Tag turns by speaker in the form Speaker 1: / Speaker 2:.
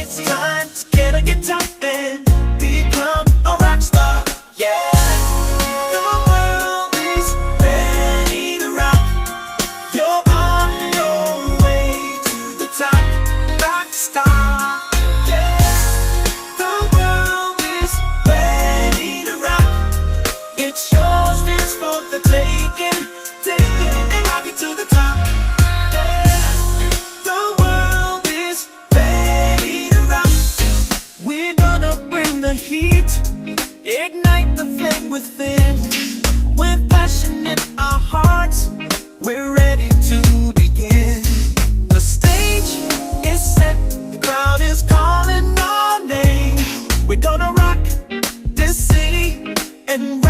Speaker 1: It's time to get a guitar and become a rock star. Yeah, the world is ready to rock. You're on your way to the top, rock star. Yeah, the world is ready to rock. It's yours, it's for the taking. Take it and rock it to the top. Yeah, the world is ready to rock. We're gonna bring the heat, ignite the flame within. With passion in our hearts, we're ready to begin. The stage is set, the crowd is calling our name. We're gonna rock this city and